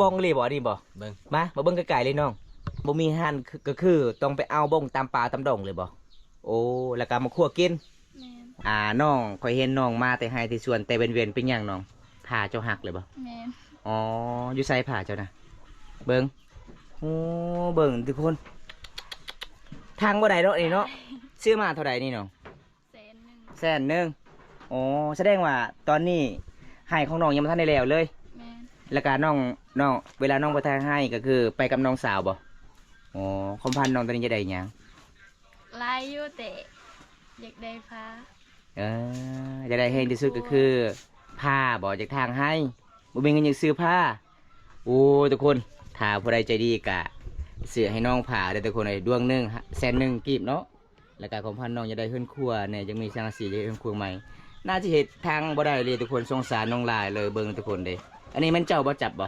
บ้องเลยบ่นี่บ่เบิ่งมาเบิ่งไกลๆเลยน้องบ่มีหั่นก็คือต้องไปเอาบ้องตามป่าตามดงเลยบ่โอ้แล้วก็มาคั่วกินแม่นน้องข่อยเห็นน้องมาแต่ให้ที่สวนแต่เว้นๆเป็นหยังน้องผ่าเจ้าหักเลยบ่แม่นอ๋ออยู่ไสผ่าเจ้านะเบิ่งโอ้เบิ่งทุกคนทางบ่ได้เนาะนี่เนาะซื้อมาเท่าใดนี่น้อง100,000อ๋อแสดงว่าตอนนี้ให้ของน้องยังบ่ทันได้แล้วเลย แม่น แล้วก็น้องเวลาน้องไปทางให้ก็คือไปกับน้องสาวบ่อ๋อคอมพันธุ์น้องตอนนี้จะได้หยัง ลายอยู่แต่อยากได้ฟ้า เออจะได้เฮงที่สุดก็คือผ้าบ่จากทางให้บ่มีเงินอยากซื้อผ้าโอ้ทุกคนถ้าผู้ใดใจดีก็เสือให้น้องผ่าได้ทุกคนเลยดวงหนึง100,000กีบเนาะแล้วก็คอมพันธุ์น้องจะได้ขึ้นครัวเนี่ยยังมีสังกะสีจะได้ขึ้นครัวใหม่น่าจะเฮ็ดทางบ่ได้เลยทุกคนสงสารน้องลายเลยเบิ่งทุกคนเด้อันนี้มันเจ้าบ่จับบ่ บ่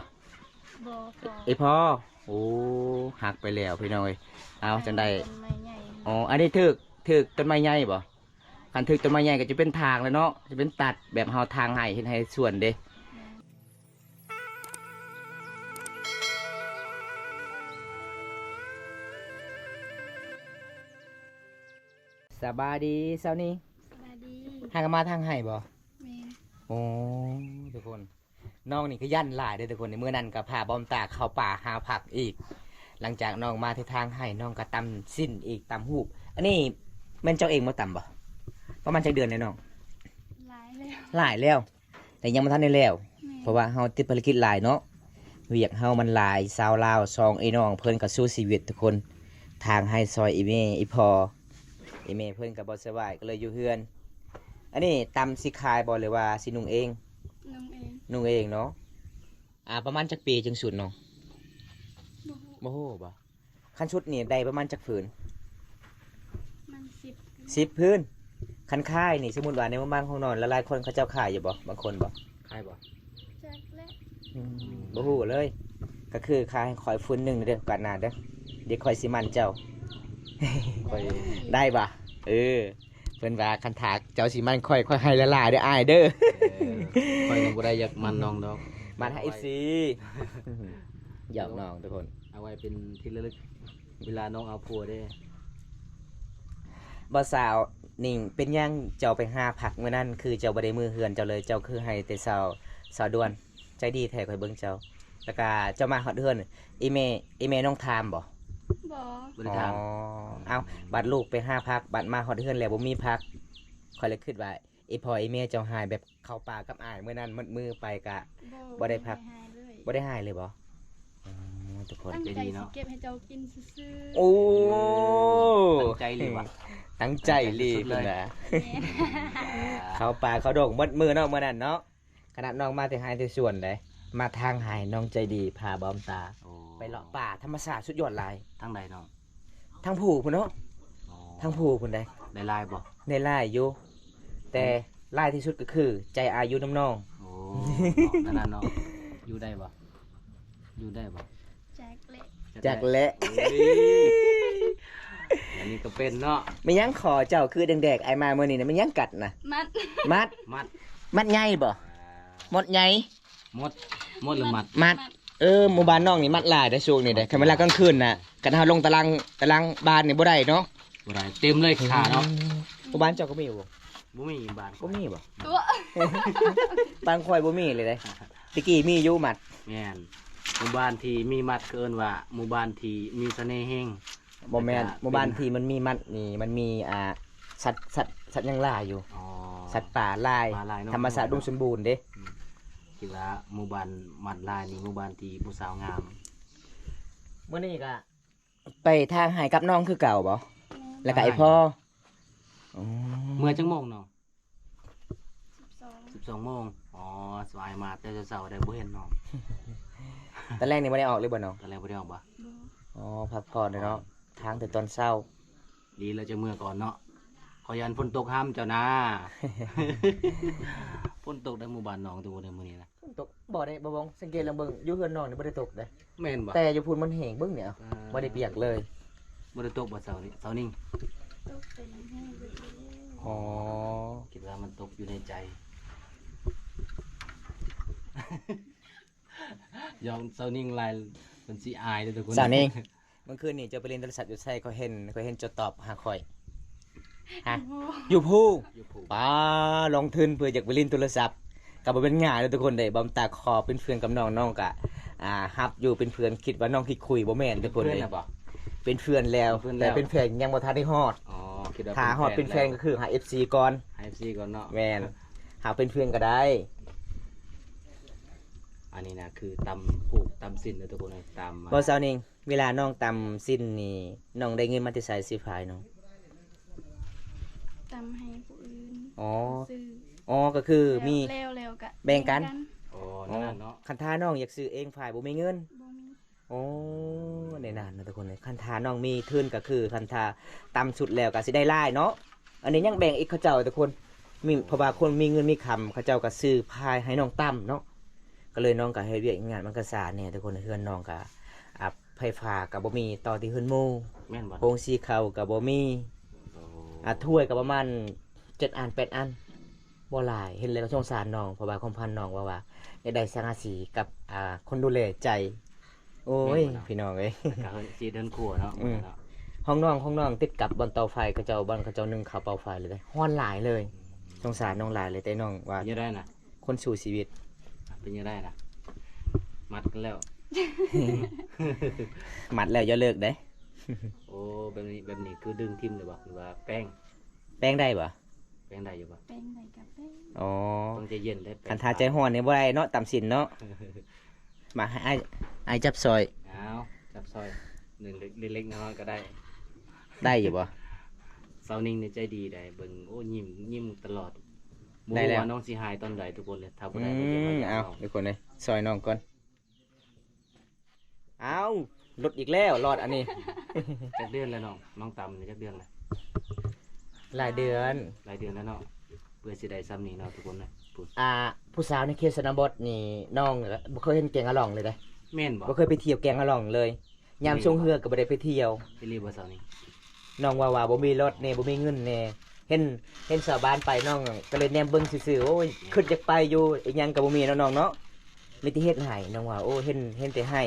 พอ ไอพ่อโอ้หักไปแล้วพี่น้อยเอาจังได้ ต้นไม้ใหญ่ อ๋ออันนี้ถึกต้นไม้ใหญ่บ่คันถึกต้นไม้ใหญ่ก็จะเป็นทางแล้วเนาะจะเป็นตัดแบบเฮาทางให้เฮ็ดให้ส่วนเด้สบายดีเช้านี้ สวัสดี หากนมาทางให้บ่ แม่น โอ้ทุกคนน้องนี่ก็ยันหลายเด้อทุกคนในเมื่อนั้นก็พาบอมตาเข้าป่าหาผักอีก หลังจากน้องมาที่ทางให้น้องก็ตำสิ้นอีกตำหูบอันนี้แม่นเจ้าเองมาตำบ่ประมาณจักเดือนเลยน้อง หลายแล้ว หลายแล้ว แต่ยังไม่ทันได้แล้ว แม่น เพราะว่าเฮาติดภารกิจหลายเนาะเวียกเฮามันหลายสาวลาวซองไอ้น้องเพิ่นก็สู้ชีวิตทุกคนทางให้ซอยอีเมอีพออีเมเพิ่นก็บ่สบายก็เลยอยู่เฮือน อันนี้ตำสิขายบ่หรือว่าสินุ่งเอง นุ่งเอง นุ่งเองเนาะประมาณจักปีจึงสุดเนาะ บ่ฮู้ บ่ฮู้บ่คันชุดนี่ได้ประมาณจักผืน มัน10พื้นคันค่ายนี่สมมุติว่าในหมู่บ้านของนอนหลายๆคนเขาเจ้าขายอยู่บ่บางคนบ่ ใครบ่ จักและ บ่ฮู้เลย ก็คือขายให้ข่อยฟุ้นหนึงเด้อกันหน้าเด้อเดี๋ยวข่อยสิมันเจ้า ค่อย ได้บ่เออเพิ่นว่าคันถากเจ้าสิมันค่อยให้ละลายเด้ออ้ายเด้อ ค่อยยังบ่ได้อยากมันน้องดอก มันให้ FC หยอกน้องทุกคน เอาไว้เป็นที่ระลึกเวลาน้องเอาผัวได้ บ่สาวนิ่งเป็นหยังเจ้าไปหาผักมื้อนั้นคือเจ้าบ่ได้มือเฮือนเจ้าเลยเจ้าคือให้แต่สาวด่วนใจดีแท้ข่อยเบิ่งเจ้าแล้วก็เจ้ามาฮอดเฮือนอีเมน้องทามบ่ บ่ บ่ได้ถาม เอาบัดลูกไปหาผักบัดมาฮอดเฮือนแล้วบ่มีผักข่อยเลยคิดว่าอีพ่ออีเมเจ้าหายแบบเข้าป่ากับอ้ายมื้อนั้นมัดมือไปกะ บ่ได้พัก หายเลย บ่ได้หายเลยบ่ทุกคน ตั้งใจสิเก็บให้เจ้ากินซื่อ โอ้ ตั้งใจเลยว่ะ ตั้งใจรี สุ บ ดเลย นะ ๆแม่น เข้าป่าเขาดงมัดมือเนาะมื้อนั้นเนาะขนาดน้องมาแต่หายแต่ส่วนเลยมาทางหายน้องใจดีพาบอมตา โอ้ ไปเลาะป่าธรรมชาติสุดยอดหลาย ทางใดน้อง ทางผู้พุ่นเนาะ อ๋อ ทางผู้พุ่นได้ ได้ลายบ่ ในไล่อยู่แต่ไล่ที่สุดก็คือ ใจอายุน้ำน้อง โอ้นั่นน่ะเนาะอยู่ได้บ่อยู่ได้บ่ จักและ จากและ เอ้ยอันนี้ก็เป็นเนาะ ไม่ยั้งขอเจ้าคือแดงๆไอมาเมื่อนี้นะไม่ยั้งกัดนะ มัด มัด มัด มัดใหญ่บ่หมดใหญ่ มดมดหรือมัด มัดหมู่บ้านน้องนี่มัดหลายได้อช่วงนี้ได้อคันเวลากลางคืนน่ะกันเฮาลงตารางบ้านนี่บ่ได้เนาะ บ่ได้เต็มเลยขาเนาะ หมู่บ้านเจ้าก็มีบ่ บ่มีบ้าน บ่มีบ่ ตัว บางค่อยบ่มีเลยเด้อตะกี้มีอยู่มัด แม่นหมู่บ้านที่มีมัดเกินว่าหมู่บ้านที่มีเสน่ห์แฮง บ่แม่นหมู่บ้านที่มันมีมัดนี่มันมีสัตว์ยังล่าอยู่ อ๋อ สัตว์ป่าลาย ป่าลายเนาะ ธรรมชาติอุดมสมบูรณ์เด้ คิดว่าหมู่บ้านมัดลายนี่หมู่บ้านที่ผู้สาวงาม มื้อนี้ก็ไปทางหายกับน้องคือเก่าบ่ แม่น แล้วก็ไอ้พ่ออ๋อ เมื่อจังโมงเนาะ 12 12โมงอ๋อสวายมาแต่เช้าๆได้บ่เห็นน้อง ตอนแรกนี่บ่ได้ออกเลยบ่น้อง ตอนแรกบ่ได้ออกบ่ บ่ อ๋อพักผ่อนเลยเนาะทางแต่ตอนเช้า ดีแล้วจะเมื่อก่อนเนาะขอยันฝนตกห้ามเจ้านะ ฝนตกในหมู่บ้านน้องตัวในมื้อนี้นะ ตกบ่ได้บ่บงสังเกตลองเบิ่งอยู่เฮือนน้องนี่บ่ได้ตกเด้ แม่นบ่ แต่อยู่พูนมันแห้งเบิ่งเนี่ยบ่ได้เปียกเลย บ่ได้ตกบ่เช้านี้เช้านี้ ตกไปน้ำแห้งไปเลย อ๋อ คิดว่ามันตกอยู่ในใจ ยอมเซานิ่งลายเป็นสิอายเด้อทุกคน สาวนิ่ง เมื่อคืนนี่เจะไปเรียนโทรศัพท์อยู่ไสก็เห็นจดตอบหาข่อยฮะอยู่ผู้ อยู่ผูก ป้าลงทุนเพื่ออยากไปเล่นโทรศัพท์ก็บ่เป็นง่ายเลยทุกคนเด้บอมตาคอเป็นเพื่อนกับน้องก็ฮับอยู่เป็นเพื่อนคิดว่าน้องคิดคุยบ่แม่นทุกคน เพื่อน เด้ น่ะบ่ เป็นเพื่อนแล้ว เป็นเพื่อนแล้ว แต่เป็นแฟนยังบ่ทันได้ฮอด อ๋อคิดว่า ถ้าฮอดเป็นแฟนก็คือหา FC ก่อน ให้ FC ก่อนเนาะ แม่นหาเป็นเพื่อนก็ได้ อันนี้นะคือตำผูกตำสิ้นเด้อทุกคนเลยตำ บ่สาวนิ่งเวลาน้องตำสิ้นนี่น้องได้เงินมาแต่ไสสิพายน้อง ตำให้ผู้อื่น อ๋อ ซื้อ อ๋อก็คือมี แล้วกะ แบ่งกัน โอ้นั่นนะเนาะ คันท้าน้องอยากซื้อเองฝ่ายบ่มีเงิน บ่มี โอ้ในนั้นนะทุกคนเลยคันทาน้องมีทุนก็คือคันทาต่ำสุดแล้วก็สิได้หลายเนาะอันนี้ยังแบ่งอีกเขาเจ้าทุกคนมีเพราะว่าคนมีเงินมีคำเขาเจ้าก็ซื้อพายให้น้องตั้มเนาะก็เลยน้องก็ให้เวียกงานมันก็สาเนี่ยทุกคนเฮือนน้องก็ไฟฟ้าก็บ่มีต่อที่เฮือนหมู่ แม่นบ่ โรงสีข้าวก็บ่มี โอ้ ถ้วยก็ประมาณ7 อัน 8 อันบ่หลายเห็นเลยก็สงสารน้องเพราะว่าความพันน้องว่าอยากได้สังกะสีกับคนดูแลใจ โอ้ยพี่น้องเอ้ย ก็สิเดินครัวเนาะ อืม เนาะ ห้องน้องติดกับบอนเตาไฟกระเจ้าบอนกระเจ้านึ่งข้าวเตาไฟเลยได้ฮ้อนหลายเลยสงสารน้องหลายเลยแต่น้องว่า เป็นยังไงนะ คนสู่ชีวิต เป็นยังไงนะมัดกันแล้ว มัดแล้วอย่าเลิกได้ โอ้แบบนี้คือดึงทิ่มเลยบ่หรือว่าแป้ง แป้งได้บ่ แป้งได้อยู่บ่ แป้งใส่กับแป้ง อ๋อ ต้องใจเย็นได้แป้ง คันทาใจฮ้อนนี่บ่ได้เนาะตำสินเนาะมาให้อ้ายจับซอย เอาจับซอยหนึ่งเล็กๆน้อยๆก็ได้ ได้อยู่บ่ เซานิ่งในใจดีได้เบิ่งโอ้ยิ้มตลอด ได้แล้ว บ่รู้าน้องสิหายตอนใดทุกคนเลยถ้าบ่ อื ได้บ่เก็บไว้ ม ยา เอา ว ทุกคนเลยซอยน้องก่อนเอาหลุดอีกแล้วรอดอันนี้ จักเดือนแล้วน้องตำนี่จักเดือนแล้ว หลายเดือน หลายเดือนแล้วเนาะเพื่อสิได้ซ้ำนี้เนาะทุกคนเลยพูด ผู้สาวในเขตชนบทนี่น้องบ่เคยเห็นแกงอะหล่องเลยเด้ แม่นบ่ บ่เคยไปเที่ยวแกงอะหล่องเลยยามช่วงเฮือก็บ่ได้ไปเที่ยว สิรีบบ่เซานิ่ง น้องว่าบ่มีรถแน่บ่มีเงินแน่เห็นชาวบ้านไปน้องก็เลยแนมเบิ่งซื่อๆโอ้ยขึ้นอยากไปอยู่อีหยังก็บ่มีเนาะน้องเนาะมีแต่เฮ็ดให้น้องว่าโอ้เห็นแต่ให้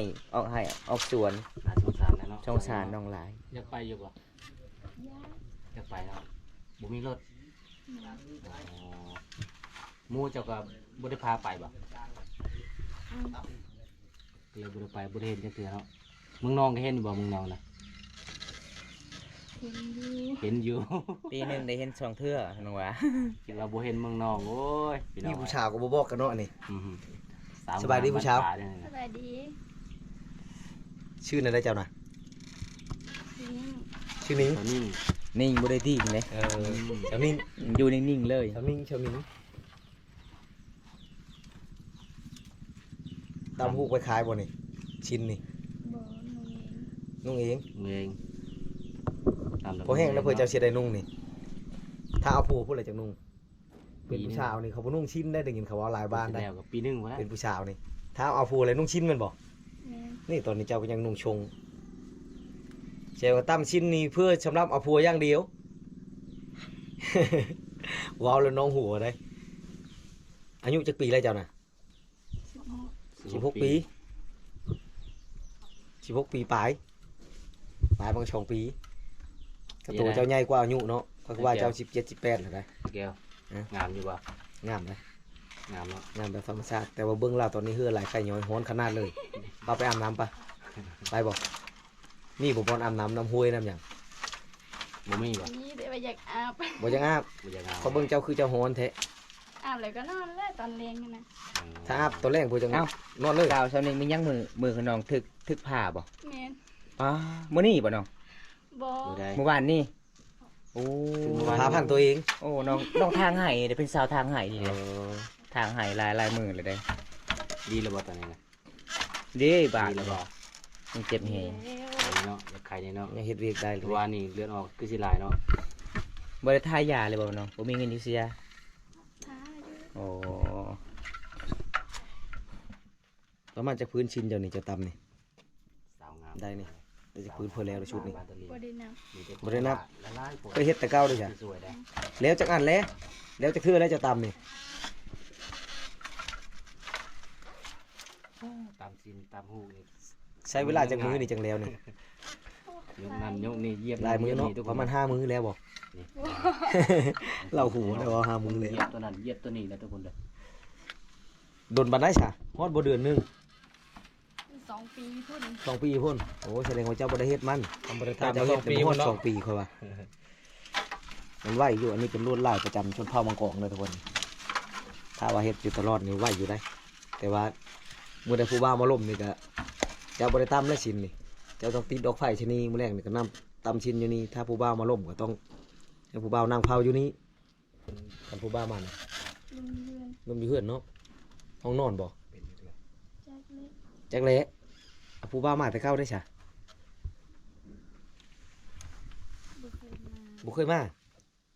ออกสวน น่าสงสารนะเนาะ สงสารน้องหลาย อยากไปอยู่บ่ ยา อยากไปเนาะบ่มีรถอ๋อหมู่เจ้าก็บ่ได้พาไปบ่เลยบ่ได้ไปบ่ได้เห็นจักเทื่อเนาะเมืองนองก็เห็นอยู่บ่เมืองนองน่ะ เห็นอยู่ เห็นอยู่ ปีหนึงได้เห็น2เทื่อน้องว่า คิดว่าบ่เห็นเมืองนองโอ้ยพี่น้อง นี่ผู้ชาวก็บ่บอกกันเนาะอันนี่ อือฮึสม สบายดีผู้ชาว บ้นป่เด้อ ส นะ บายดี ชื่อนั่นได้เจ้านะ นี่ ชื่อนิ้ง ตอนนี้ นิ่งบ่ได้ที่เลย เจ้านิ้ง อยู่นิ่งๆเลย เจ้านิ้งเจ้านิ้งตามฮูกไปขายบ่นี่ชิ้นนี่ บ่หนูเอง นุ่งเอง เมืองตาม พอแห้งแล้วเพื่อเจ้าเสียได้นุ่งนี่ถ้าเอาผู้พูดอะไรจากนุ่งเป็นผู้ชาวนี่เขาบ่นุ่งชิ้นได้ได้ยินเขาว่าหลายบ้านได้ แล้วกับปีหนึงวะ เป็นผู้ชาวนี่ถ้าเอาผู้อะไรนุ่งชิ้นแมันบ่ แม่น นี่ตอนนี้เจ้าก็ยังนุ่งชงเจ้าก็ตั้มชิ้นนี้เพื่อสำหรับเอาผัวอย่างเดียว ว้าวแล้วน้องหัวได้อายุจักปีแล้วเจ้าน่ะ 16 ปี16 ปีปลายบาง2 ปีกระตัวเจ้าใหญ่กว่าอายุเนาะก็คือว่าเจ้า17 18แล้วได้ แก้ว ฮะ งามอยู่บ่ งามนะ งามเนาะ งามแบบธรรมชาติแต่ว่าเบื้องล่างตอนนี้เฮือหลายไข่ย้อยฮ้อนขนาดเลยปาไปอาบน้ำปะไปบอกนี่ผมพรอาบน้ำน้ำห้วยน้ำหยัง บ่มีบ่ นี่แต่ว่าอยากอาบ บ่ยังอาบ บ่อยากงาม เขาเบิ่งเจ้าคือเจ้าฮ้อนแท้ อาบแล้วก็นอนแล้วตอนเลี้ยงนี่นะ ถ้าอาบตัวแรกบ่จัง เอ้า นอนเลย กาวเช้านี้มียังมือของน้องทึกผ้าบ่ แม่น มื้อนี้บ่น้อง บ่ อยู่ได้ เมื่อวานนี่โอ้ พาพันตัวเอง โอ้น้องทางไห้เดี๋ยวเป็นสาวทางไห้นี่ เอ เลย อ ทางไห้ลายมือเลยได้ ดีแล้วบ่ตอนนี้นะ เด้บาด ดีแล้วบ่ มันเจ็บแฮง แล้ว เนาะอยากไข่นี่เนาะ ยังเฮ็ดเวียกได้เลย ว่านี่เลือดออกคือสิหลายเนาะ บ่ได้ทายาเลยบ่น้องบ่มีเงินอยู่เสีย ท้าอยู่ โอ้ ประมาณจากพื้นชิ้นเจ้านี่จะตำนี่ สาวงาม ได้นี่ได้จากพื้นเพื่อแล้วในชุดนี่ บ้าตะลี บ่ได้น บ่ได้นับ ละลายผ เคยเฮ็ดแต่เก่าด้วยจ้ะ สวยๆได้ แล้วจากอันแล้วจากเทื่อแล้วจะตำนี่ ตามซินตามหูนี่ ใช้เวลาจักมื้อนี่จังแล้วนี่ ยกนั่นยกนี่เหยียบ หลายมื้อเนาะ ทุกค ประมาณ5มื้อแล้วบ่ นี่ เราหูแล้วว่า5มื้อ เห แล้ว ยียบตัวนั้นเหยียบตัวนี้นะทุกคนเด้อ โดนบันไดซะฮอดบ่เดือนหนึง 2 ปีพุ่น 2 ปีพุ่นโอ้แสดงว่าเจ้าบ่ได้เฮ็ดมัน ทำบ่ได้ ถ้า ตาม เจ้า ส เฮ็ อ ด ง แต่ ปี บ่ฮอ พุ่ ด นเนาะ 2 ปีค่อยว่ามันไหวอยู่อันนี้เป็นลวดลายประจำชนเผ่ามังกรเลยทุกคนถ้าว่าเฮ็ดอยู่ตลอดนี่ไหวอยู่ได้แต่ว่ามื้อใดผู้บ่าวมาล้มนี่ก็เจ้าบ่ได้ตำและสินนี่เจ้าต้องติดดอกไฟชะนีมื้อแรกนี่ก็นำตำชิ้นอยู่นี่ถ้าผู้บ่าวมาล้มก็ต้องให้ผู้บ่าวนั่งเผาอยู่นี่คันผู้บ่าวมาน่ะ ลุงเรือนล้มอยู่เฮือนเนาะห้องนอนบ่ เป็นอยู่แล้ว แจ็คเล็ก จักแลเอาผู้บ่าวมาแต่เข้าได้ซะ บ่เคยมา บ่เคยมา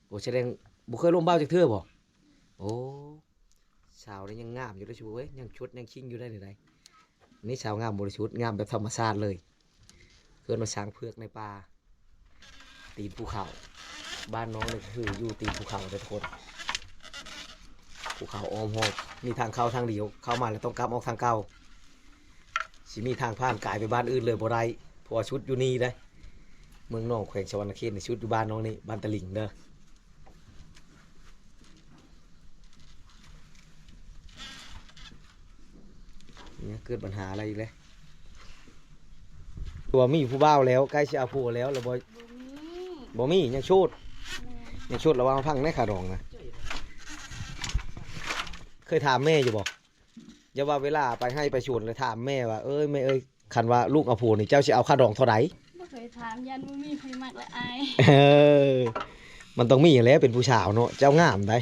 โอ้แสดงบ่เคยล้มบ่าวจักเทื่อบ่โอ้สาวนี่ยังงามอยู่เด้อชูเว้ยยังชุดยังชิงอยู่ได้นี่ได้นี่สาวงามบริสุทธิ์งามแบบธรรมชาติเลยเกิดมาช้างเผือกในป่าตีนภูเขาบ้านน้องนี่ก็คืออยู่ตีนภูเขาเด้อทุกคนภูเขาอ้อมหอบมีทางเข้าทางเดียวเข้ามาแล้วต้องกลับออกทางเก่าสิมีทางผ่านกายไปบ้านอื่นเลยบ่ได้เพราะว่าชุดอยู่นี่ได้เมืองนอกแขวงชวรรณเขตในชุดอยู่บ้านน้องนี่บ้านตะลิงเด้อเนี่ยเกิดปัญหาอะไรอีกเลยตัวมีผู้บ่าวแล้วใกล้จะเอาผัวแล้วแล้วบ่ บ่มี บ่มียังชุด แม่ ยังชุดระวังพังในขาดองนะเคยถามแม่อยู่บ่อย่าว่าเวลาไปให้ไปชวนเลยถามแม่ว่าเอ้ยแม่เอ้ยคันว่าลูกเอาผัวนี่เจ้าสิเอาค่าดองเท่าไหร่ บ่เคยถามยันบ่มีไผมักและอาย เออมันต้องมีอยู่แล้วเป็นผู้สาวเนาะเจ้างามได้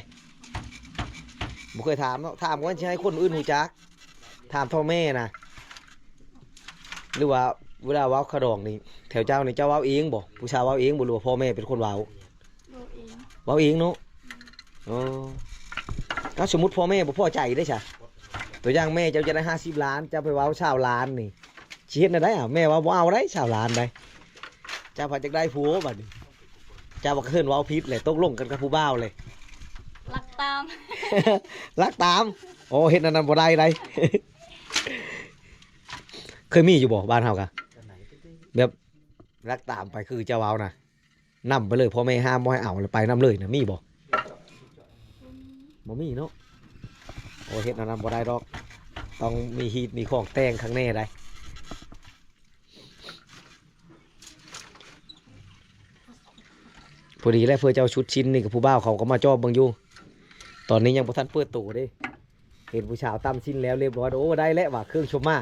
บ่เคยถามเนาะถามว่าสิให้คนอื่นรู้จักถามพ่อแม่นะหรือว่าเวลาเว้าค่าดองนี่แถวเจ้านี่เจ้าเว้าเองบ่ผู้สาวเว้าเองบ่หรือว่าพ่อแม่เป็นคนเว้า โดเอง เว้าเองเนาะอ๋อถ้าสมมุติพ่อแม่บ่พอใจได้ซะตัวอย่างแม่เจ้าจะได้50 ล้านเจ้าไปเว้า20 ล้านนี่สิเฮ็ดได้อ่ะแม่ว่าบ่เอาได้20 ล้านได้เจ้าพอจักได้ผัวบัดนี้เจ้าบ่เคินเว้าผิดเลยตกลงกันกับผู้บ่าวเลย รักตาม รักตามโอ้เฮ็ดอันนั้นบ่ได้ได้ เคยมีอยู่บ่บ้านเฮากะแบบรักตามไปคือเจ้าเว้านะนำไปเลยพ่อแม่ห้ามบ่ให้เอาแล้วไปนำเลยนะมีบ่บ่มีเนาะโอ้เฮ็ดอันนั้นบ่ได้ดอกต้องมีฮีตมีของแต่งข้างแน่ได้พอดีแล้วเพื่อเจ้าชุดชิ้นนี่กับผู้บ่าวเขาก็มาจอบเบิ่งอยู่ตอนนี้ยังบ่ทันเปิดตู้เด้เห็นผู้สาวตำชิ้นแล้วเรียบร้อยโอ้ได้แล้วว่ะเครื่องชมมา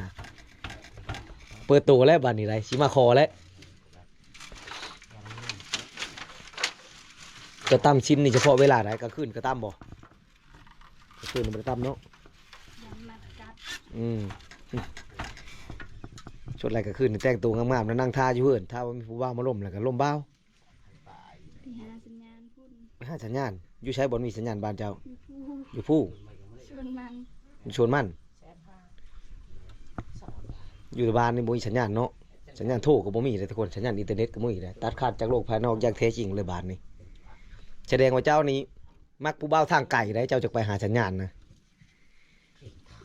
เปิดตู้แล้วบัดนี้ได้สิมาขอแล้วจะตำชิ้นนี่เฉพาะเวลาไหนกลางคืนก็ตำบ่กลางคืนมันบ่ได้ตำเนาะ ยันมัดกัด อืมชุดอะไรก็ขึ้นแต่งตัวงามๆแล้วนั่งท่าอยู่เพื่อนถ้าว่ามีผู้บ่าวมาล่มแล้วก็ล่มบ่าว ที่หาสัญญาณพุ่น ไปหาสัญญาณอยู่ใช้บ่มีสัญญาณบ้านเจ้า อยู่ผู้ อยู่ผู้ ชวนมัน อยู่ชวนมันอยู่บ้านนี่บ่มีสัญญาณเนาะสัญญาณโทรก็บ่มีเลยทุกคนสัญญาณอินเทอร์เน็ตก็บ่มีเลยตัดขาดจากโลกภายนอกอย่างแท้จริงเลยบ้านนี้แสดงว่าเจ้านี้มักผู้บ่าวทางไกลได้เจ้าจะไปหาสัญญาณนะ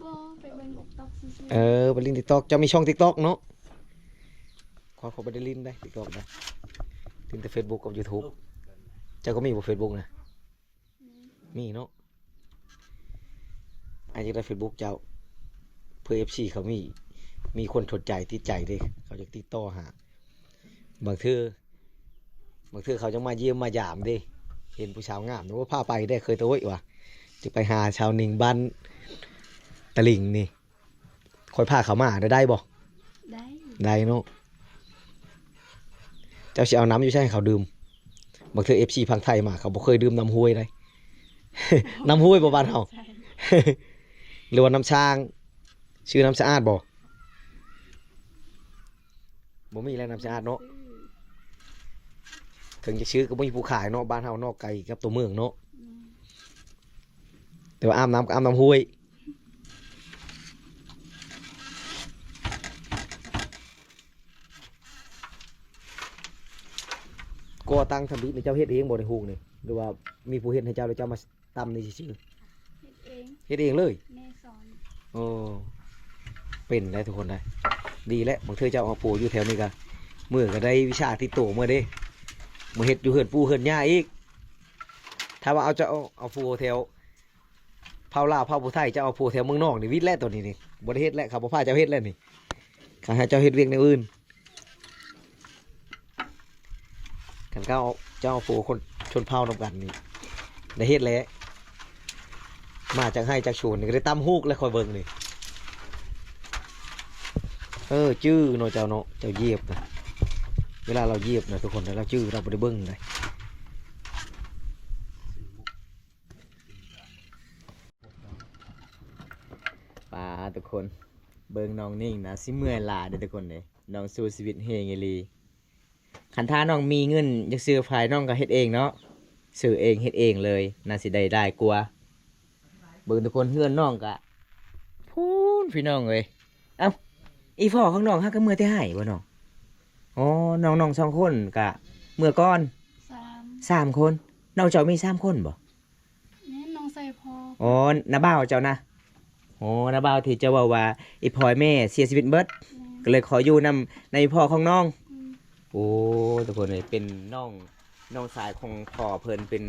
บ่ไปเบิ่ง TikTok ซื่อ เออไปลิน TikTok เจ้ามีช่อง TikTok เนาะขอไปได้ลินได้ TikTok ได้ลินแต่ Facebook กับ YouTube เจ้าก็มีบ่ Facebook นะมีเนาะอาจจะได้ Facebook เจ้าเพื่อ FC เขามีคนสนใจติดใจเด้เขาจะติดต่อหาบางเทื่อเขาจะมาเยี่ยมมายามเด้เห็นผู้สาวงามนึกว่าพาไปได้เคยตัวว่ะจะไปหาชาวนิงบ้านตะลิงนี่คอยพาเขามาได้บ่ ๆได้ ได้เนาะเจ้าสิเอาน้ำอยู่ใช่ให้เขาดื่มบางเทื่อ FC พังไทยมาเขาบ่เคยดื่มน้ำห้วยได้ น้ำห้วยบ่บ้านเฮา ใช่ หรือว่าน้ำช้างชื่อน้ำสะอาดบ่มีแล้วน้ำสะอาดเนาะถึงจะชื่อก็บ่มีผู้ขายเนาะบ้านเฮานอกไกลกับตัวเมืองเนาะแต่ว่าอาบน้ำก็อาบน้ำห้วยก็ตั้งทำบิดในเจ้าเฮ็ดเองบ่ในฮูกนี่หรือว่ามีผู้เฮ็ดให้เจ้าแล้วเจ้ามาตำนี่ซื่อ เฮ็ดเอง ๆเฮ็ดเองเลย แม่สอน โอ้ เป็นได้ทุกคนได้ดีแล้วบางเทื่อเจ้าเอาปูอยู่แถวนี้ก็มือก็ได้วิชาที่โตเมื่อเด้มาเฮ็ดอยู่เฮือนปูเฮือนย่าอีกถ้าว่าเอาปูแถวเผาลาวเผาผู้ไทยจะเอาปูแถวเมืองนอกนี่วิทย์แล้วตัวนี้นี่บ่ได้เฮ็ดแล้วครับบ่พาเจ้าเฮ็ดแล้วนี่ข้าให้เจ้าเฮ็ดเวียงแนวอื่นกันก็เอาเจ้าเอาปูคนชนเผ่านำกันนี่ได้เฮ็ดแล้วมาจากให้จากชวนนี่ก็ได้ตำฮูกแล้วคอยเบิ่งนี่จื้อเนาะเจ้าเนาะเจ้าเหยียบนะเวลาเราเหยียบนะทุกคนเราจื้อเราบ่ได้เบิ่งเลยป่าทุกคนเบิ่งน้องนิ่งนะสิเมื่อยลาเด้อทุกคนเลยน้องสู้ชีวิตเฮงอีหลีคันถ้าน้องมีเงินอยากซื้อภายน้องก็เฮ็ดเองเนาะซื้อเองเฮ็ดเองเลยน่าสิได้กลัวเบิ่งทุกคนเฮือนน้องก็พูนพี่น้องเอ้ยเอ้าอีพ่อของน้องฮักก็เมื่อแต่ให้บ่น้องอ๋อน้องสองคนก็เมื่อก่อน 3 3 คนน้องเจ้ามี3 คนบ่ แม่น้องใส่พอ อ๋อน้าบ่าวเจ้านะอ๋อน้าบ่าวที่เจ้าว่าอีพ่อแม่เสียชีวิตเบิดก็เลยขออยู่นำในพ่อของน้องโอ้ทุกคนเลยเป็นน้องสายของพ่อเพิ่นเป็น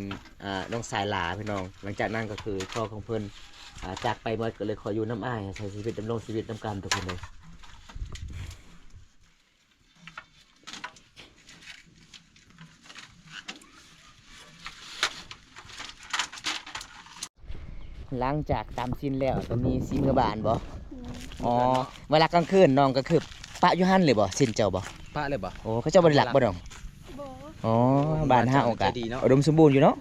น้องสายหลาพี่น้องหลังจากนั้นก็คือพ่อของเพิ่นจากไปเมื่อก็เลยขออยู่น้ำอ้ายใช้ชีวิตดำรงชีวิตน้ำกันทุกคนเลยหลังจากตามสิ้นแล้วจะมีซีเมื่อบานบ่อ๋อเวลากลางคืนน้องก็คือปะอยู่หั่นเลยบ่สิ้นเจ้าบ่ ปะเลยบ่ โอ้เขาเจ้าบ่ได้หลักบ่น้อง บ่ อ๋อบ้านห้าโอกาส ใจดีเนาะ อุดมสมบูรณ์อยู่เนาะ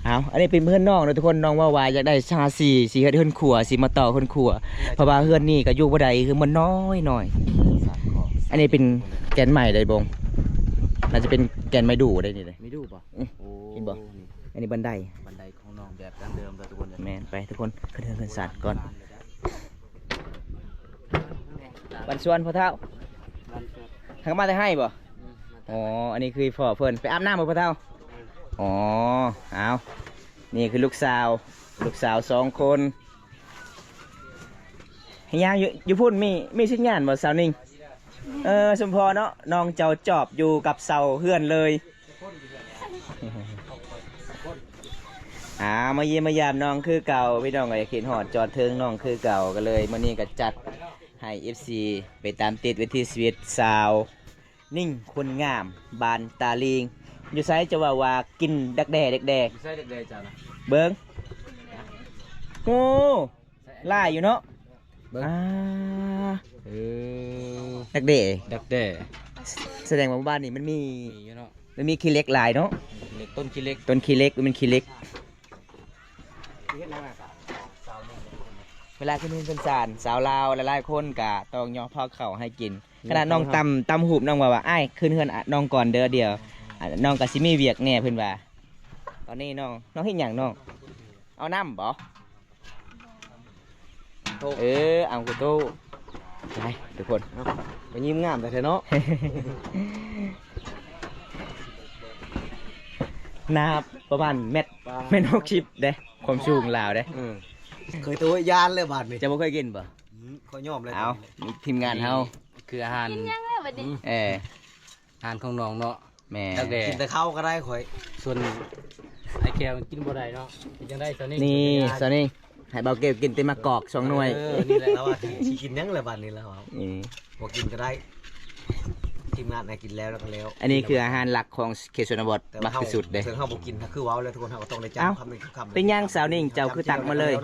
เอาอันนี้เป็นเพื่อนน้องนะทุกคนน้องว่าอยากได้ชาสีเฮ็ดเฮือนขัวสีมาต่อเฮือนขัวเพราะว่าเฮือนนี่ก็อยู่บ่ได้คือมันน้อยอันนี้เป็นแกนใหม่ได้บงน่าจะเป็นแกนไม้ดูได้นี่เลย ไม่ดูป่ะ โอ้ เห็นบ่ อันนี้บันได บันไดของน้องแบบดั้งเดิมเลยทุกคนเลย แม่นไปทุกคนขึ้นเฮือนขึ้นศาลก่อนบันส่วนพ่อเฒ่าทางมาได้ให้บ่อ๋ออันนี้คือพ่อเพิ่นไปอาบน้ำบ่พ่อเฒ่าอ๋อเอานี่คือลูกสาว2 คนให้ย่างอยู่พุ่นมีชิ้นงานบ่สาวนิ่งสมพอเนาะน้องเจ้าจอบอยู่กับเสาเฮือนเลยมาเยี่ยมมายามน้องคือเก่าพี่น้องก็อยากเห็นหอดจอดเทิงน้องคือเก่าก็เลยมื้อนี้ก็จัดให้ FC ไปตามติดวิธีชีวิตสาวนิ่งคนงามบานตาลิงอยู่ไสจะว่ากินดักแด่ๆ ใช่เด็กๆจ้านะ เบิ้งโอ้ล่าอยู่เนาะ เบิ่ง ดักเดะ ดักแด้ แสดงว่าบ้านนี่มันมี มีอยู่เนาะ ขี้เล็กหลายเนาะ เล็กต้นขี้เล็ก ต้นขี้เล็กมันขี้เล็ก เวลาขึ้นเป็นสารสาวลาวหลายๆคนกะต้องย่อพ่อเข่าให้กินขนาดน้องตำหูบน้องว่าอ้ายขึ้นเฮือนน้องก่อนเดียวน้องกับซิมีเวียกแน่เพิ่นว่าตอนนี้น้องเฮ็ดหยังน้องเอาน้ำบ่เอากูโตไปทุกคนไปยิ้มงามแต่เถอะเนาะ นาประมาณเม็ด60เด้ความสูงลาวเด้ เคยตัวยานเลยบาทนี่ จะบ่เคยกินบ่ เขายอมเลย เอามีทีมงานเฮา คืออาหาร กินยังแล้วบัดนี้ อาหารของน้องเนาะ แม่ ดักแด้ กินแต่ข้าวก็ได้ข่อย ส่วนไอ้แก้วกินบ่ได้เนาะยังได้ตอนนี้ นี่ซอนี่ให้เบาเกลกินเต็มมากอก2หน่วย นี่แหละแล้วว่าสิกินยังเลยบาทนี้แล้วเอา นี่ บอกกินก็ได้ทีมงานไหนกินแล้วก็แล้ว อันนี้คืออาหารหลักของเขตชนบท แต่ มักที่สุดเด้ เฮาบ่กินถ้าคือว้าวแล้วทุกคนเฮาก็ต้องได้ เอ้า จำคำนี้คือคำ เป็นย่างสาวนิ่งเจ้าคือตักมาเลย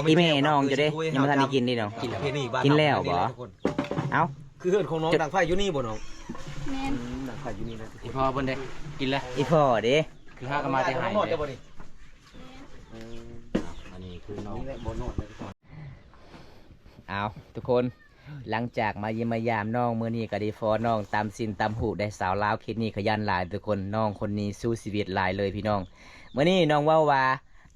อีแม่น้องจะได้ยังบ่ทันได้กินนี่น้อง กินเพนี่บ้าน กินแล้วบ่ ทุกคน เอ้า คือเฮือนของน้องดังไฟอยู่นี่บ่น้อง แม่น ดังไฟอยู่นี่นะ อีพ่อเพิ่นได้กินแล้ว อีพ่อเด้ คือห้าก็มาแต่หาย นอด เด้ จะบ่นี่ อันนี้คือน้อง นี่แหละบ่นอดเลยทุกคน เอาทุกคนหลังจากมาเยี่ยมมายามน้องมื้อนี้ก็ได้ฟ้อน้องตามสินตามหูได้สาวลาวคิดนี่ขยันหลายทุกคนน้องคนนี้สู้ชีวิตหลายเลยพี่น้องมื้อนี้น้องเว้าว่า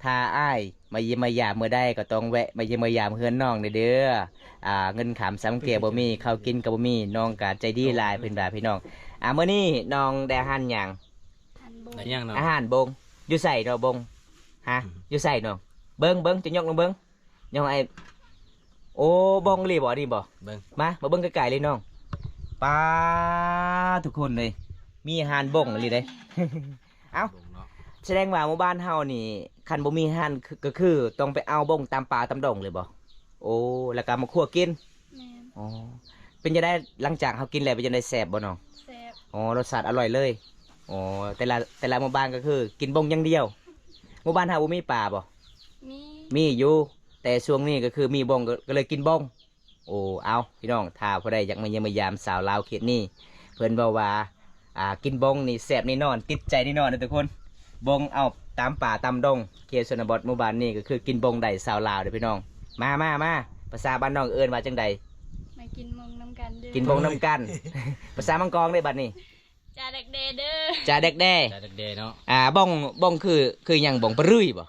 ถ้าอ้ายมาเยี่ยมมายามมื้อใดก็ต้องแวะมาเยี่ยมมายามเฮือนน้องเด้อเงินขามสำเกียบ่มีข้าวกินก็บ่มีน้องก็ใจดีหลายเพิ่นว่าพี่น้องมื้อนี้น้องได้อาหารหยัง ทันบ่ ได้ยังเนาะ อาหารบงอยู่ใส่เนาะบงฮะอยู่ใส่เนาะเบิ่งจะยกลงเบิ่งยกไอ้ โอ้บองเลยบ่นี่บ่ เบิ่ง มาเบิ่งไกลๆเลยน้องป้าทุกคนเลยมีอาหารบ่งเลยเด้ เอ้า ลงเนาะ แสดงว่าหมู่บ้านเฮานี่คันบ่มีอาหารก็คือต้องไปเอาบ่งตามป่าตามดงเลยบ่โอ้แล้วก็มาคั่วกิน แม่น อ๋อเป็นจะได้หลังจากเฮากินแล้วเป็นจะได้แซ่บบ่น้อง แซ่บ อ๋อรสชาติอร่อยเลยอ๋อแต่ละหมู่บ้านก็คือกินบ่งอย่างเดียวหมู่บ้านเฮาบ่มีป่าบ่ มี มีอยู่แต่ช่วงนี้ก็คือมีบ่งก็เลยกินบ่งโอ้เอาพี่น้องถ้าผู้ใดอยากมาเยี่ยมมายามสาวลาวเขตนี้เพิ่นบอกว่ากินบ่งนี่แซ่บแน่นอนติดใจแน่นอนนะทุกคนบ่งเอาตามป่าตามดงเขตชนบทหมู่บ้านนี่ก็คือกินบ่งได้สาวลาวเด้อพี่น้องมาภาษาบ้านน้องเอิ้นว่าจังใด มากินมงน้ำกันเด้อ กินบ่งน้ำกัน ภาษามังกรได้บัดนี้ จาเด็กเดเด้อ จ่าเด็กแด้ แต่เด็กๆเนาะ บ้องคือหยังบ้องปะรื่ยบ่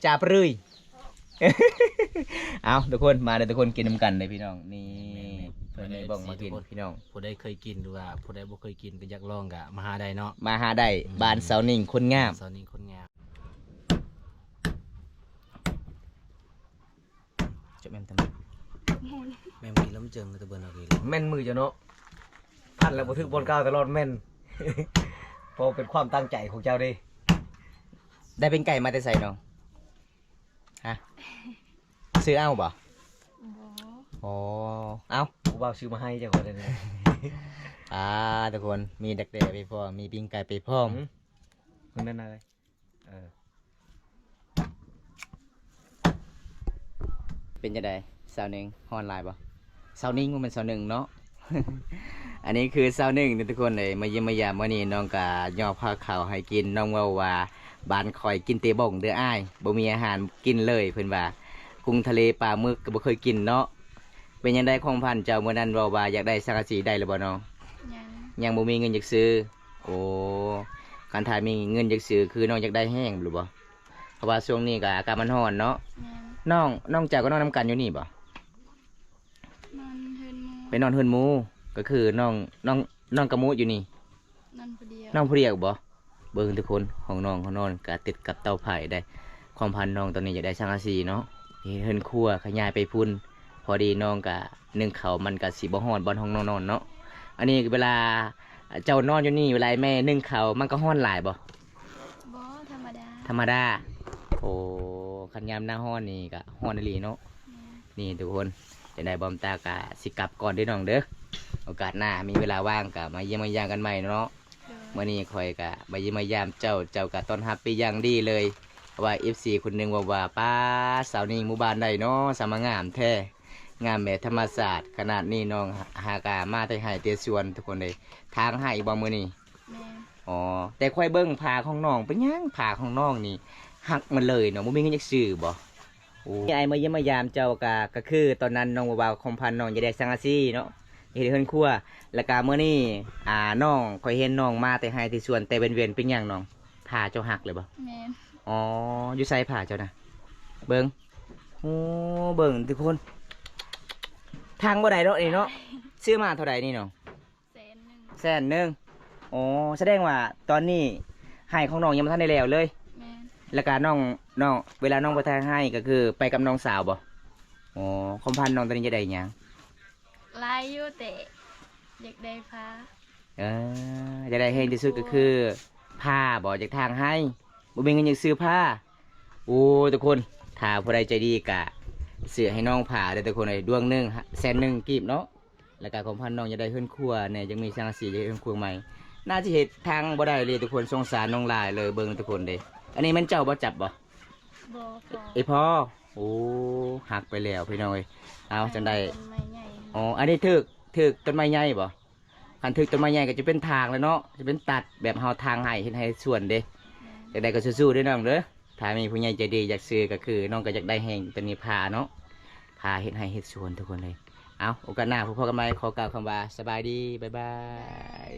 จ่าปะรื่ย เอาทุกคนมาเลยทุกคนกินน้ำกันเลยพี่น้องนี่เพิ่นมีบ้องมากินพี่น้อง ผู้ใดเคยกินหรือว่าผู้ใดบ่เคยกินก็อยากลองก็มาหาได้เนาะ มาหาได้บ้านเสานิ่งคนงาม สาวนี้คนงาม จะแม่นทำ มูล แม่มีล้ำเจิงก็ตะเบิ่นเอาอีก แม่นมือจ้ะเนาะพันแล้วบ่ถึกบนก้าวตลอดแม่น เพอเป็นความตั้งใจของเจ้าเดิ ได้เป็นไก่มาแต่ใส่น้องฮะซื้อเอาบ่ บ่ อ๋อเอา ผู้บ่าวซื้อมาให้เจ้าก่อนเลยนะ ทุกคนมีดักแด้ไปพร้อมมีปิ้งไก่ไปพร้อม มึงนั่นอะไรเออ เป็นจะได้สาวหนึ่งฮอนไลน์บ่สาวนิ่งมันเป็นสาวหนึ่งเนาะ อันนี้คือสาวหนึ่งนี่ทุกคนเลยมาเยี่ยมมายามมื้อนี้น้องก็ย่อผ้าขาวให้กินน้องเว้าว่าบ้านคอยกินเตบ่งเด้ออ้ายบ่มีอาหารกินเลยเพิ่นว่ากุ้งทะเลปลาหมึกก็บ่เคยกินเนาะเป็นยังไงของพันเจ้ามื้อนั้นเว้าว่าอยากได้สังกะสีได้หรือบ่น้อง ยัง ยังบ่มีเงินอยากซื้อโอ้การถ่ายมีเงินอยากซื้อคือน้องอยากได้แห้งหรือบ่เพราะว่าช่วงนี้ก็อากาศมันร้อนเนาะ ยัง น้องเจ้าก็นอนนํกันอยู่นี่บ่ นอนเฮือนหมู ไปนอนเฮือนหมู่ก็คือน้องกะมุอยู่นี่ นอนผู้เดียว น้องผู้เดียวบ่เบิ่งทุกคนของน้องเขานอนก็ติดกับเตาไผ่ได้ ความพันน้องตอนนี้อยากได้สังกะสีเนาะนี่เฮือนครัวขยายไปพุ่นพอดีน้องก็นึ่งข้าวมันก็สิบ่ฮ้อนบ่อนห้องนอนเนาะอันนี้เวลาเจ้านอนอยู่นี่เวลาแม่นึ่งข้าวมันก็ฮ้อนหลายบ่ บ่ธรรมดา ธรรมดาโอ้คันยามหน้าฮ้อนนี่ก็ฮ้อนอีหลีเนาะนี่ทุกคนจะได้บอมตากะสิกลับก่อนเด้อน้องเด้อโอกาสหน้ามีเวลาว่างก็มาเยี่ยมมายามกันใหม่เนาะ เด้อ เมื่อนี้คอยกะมาเยี่ยมมายามเจ้าก็ต้อนรับไปอย่างดีเลยเพราะว่า FC คนหนึงว่าป้าสาวนี่หมู่บ้านใดเนาะสามงามแท้งามแบบธรรมศาสตร์ขนาดนี้น้องหากามาแต่ให้เตียสวนทุกคนเลยทางให้บ่มื้อนี้ แม่ อ๋อแต่ค่อยเบิ่งผาของน้องเป็นหยังผาของน้องนี่หักมันเลยเนาะบ่มีเงินจักซื้อบ่โอ้ไอ้มาเยี่ยมมายามเจ้ก็คือตอนนั้นน้องบ่าวคอมพันน้องจะได้สังกะสีเนาะเฮ็ดเฮือนครัวแล้วก็มื้อนี้น้องค่อยเห็นน้องมาแต่ให้ที่สวนแต่เวียนๆเป็นหยังน้องผาเจ้าหักเลยบ่ แม่ อ๋ออยู่ไสผาเจ้านะเบิ่งโอ้เบิ่งทุกคนทางบ่ได้เนาะนี่เนาะซื้อมาเท่าใดนี่น้อง 100,000 100,000อ๋อแสดงว่าตอนนี้ให้ของน้องยังบ่ทันได้แล้วเลย แม่ แล้วก็น้องเวลาน้องไปทางให้ก็คือไปกับน้องสาวบ่อ๋อคอมพันน้องตอนนี้จะได้หยัง ลายอยู่แต่อยากได้ฟ้า จะได้แห้งที่สุดก็คือผ้าบ่จากทางให้บ่มีเงินอยากซื้อผ้าโอ้ทุกคนถ้าผู้ใดใจดีก็เสือให้น้องผ้าได้อทุกคนเลยดวงหนึง100,000กีบเนาะแล้วก็คอมพันน้องจะได้เฮือนครัวเนี่ยยังมีสังกะสีจะได้เฮือนครัวใหม่น่าจะเฮ็ดทางบ่ได้เลยทุกคนสงสารน้องหลายเลยเบิ่งทุกคนเด้อันนี้มันเจ้าบ่จับบ่ บ่พอ ไอพ่อโอ้หักไปแล้วพี่น้องเอ้ยเอาจังได้ ต้นไม้ใหญ่ อ๋ออันนี้ถึกต้นไม้ใหญ่บ่คันถึกต้นไม้ใหญ่ก็จะเป็นทางแล้วเนาะจะเป็นตัดแบบเฮาทางให้เฮ็ดให้ส่วนเด้จังได้ก็สู้ๆเด้อน้องเด้อถ้ามีผู้ใหญ่ใจดีอยากซื้อก็คือน้องก็อยากได้แห่งตัวนี้พาเนาะพาเฮ็ดให้เฮ็ดสวนทุกคนเลยเอาโอกาสหน้าพบกันใหม่ขอกล่าวคำว่าสบายดีบ๊ายบาย